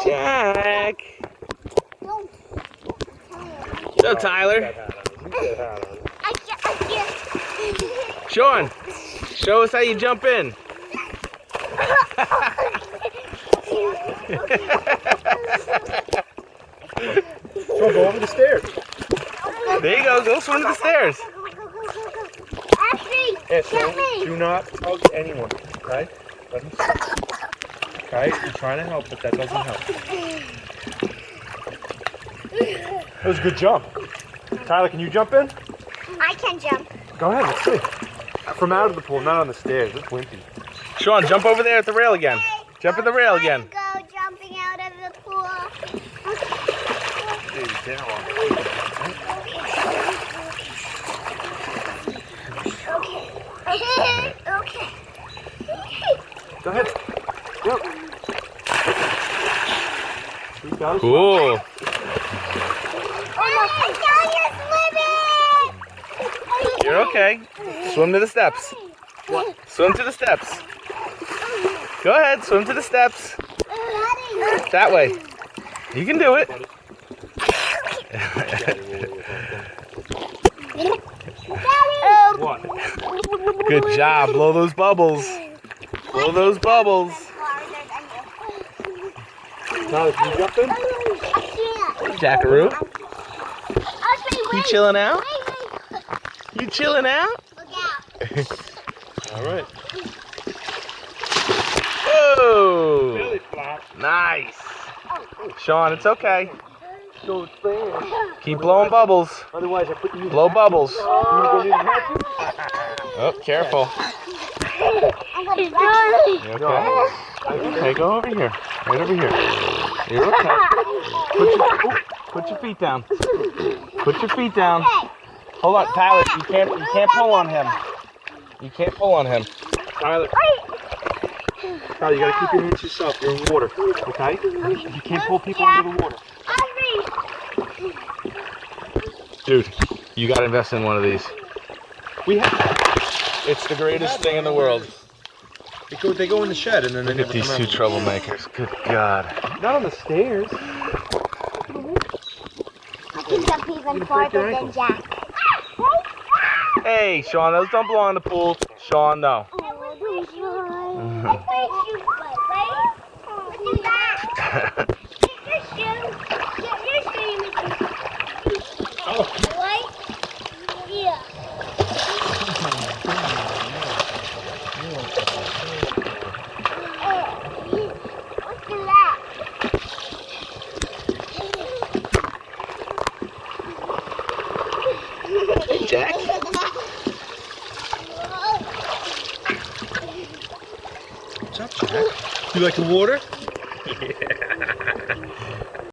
Jack. So Tyler. Sean, show us how you jump in. So go over the stairs. There you go. Go swim to the stairs. Do not hug anyone, okay? Let him sit. Okay? You're trying to help, but that doesn't help. That was a good jump. Tyler, can you jump in? I can jump. Go ahead, let's see. From out of the pool, not on the stairs. It's wimpy. Sean, jump over there at the rail again. Jump at the rail again. Go jumping out of the pool. Okay. Go ahead. Yep. Here he goes. Cool. You're okay. Swim to the steps. What? Swim to the steps. Go ahead, swim to the steps. That way. You can do it. What? Good job. Blow those bubbles. Blow those bubbles. Tyler, can you jump in? Jackaroo. You chilling out? You chilling out? All right. Whoa. Belly flop. Nice. Sean, it's okay. So it's there. Keep blowing bubbles. Otherwise, I put you in. Blow bubbles. You want to go in the vacuum? Oh, careful. You okay? Okay, go over here. Right over here. You're okay. Put your feet down. Put your feet down. Hold on, Tyler. You can't pull on him. You can't pull on him. Tyler. Tyler, you gotta keep your hands to yourself. You're in water, okay? You can't pull people into the water. Dude, you gotta invest in one of these. We have. It's the greatest thing in the world. They go in the shed and then they Look at these two troublemakers. Good God. Not on the stairs. I can jump even farther than Jack. Hey, Sean, those don't belong in the pool. Sean, no. Hey, Jack. What's up, Jack? You like the water? Yeah.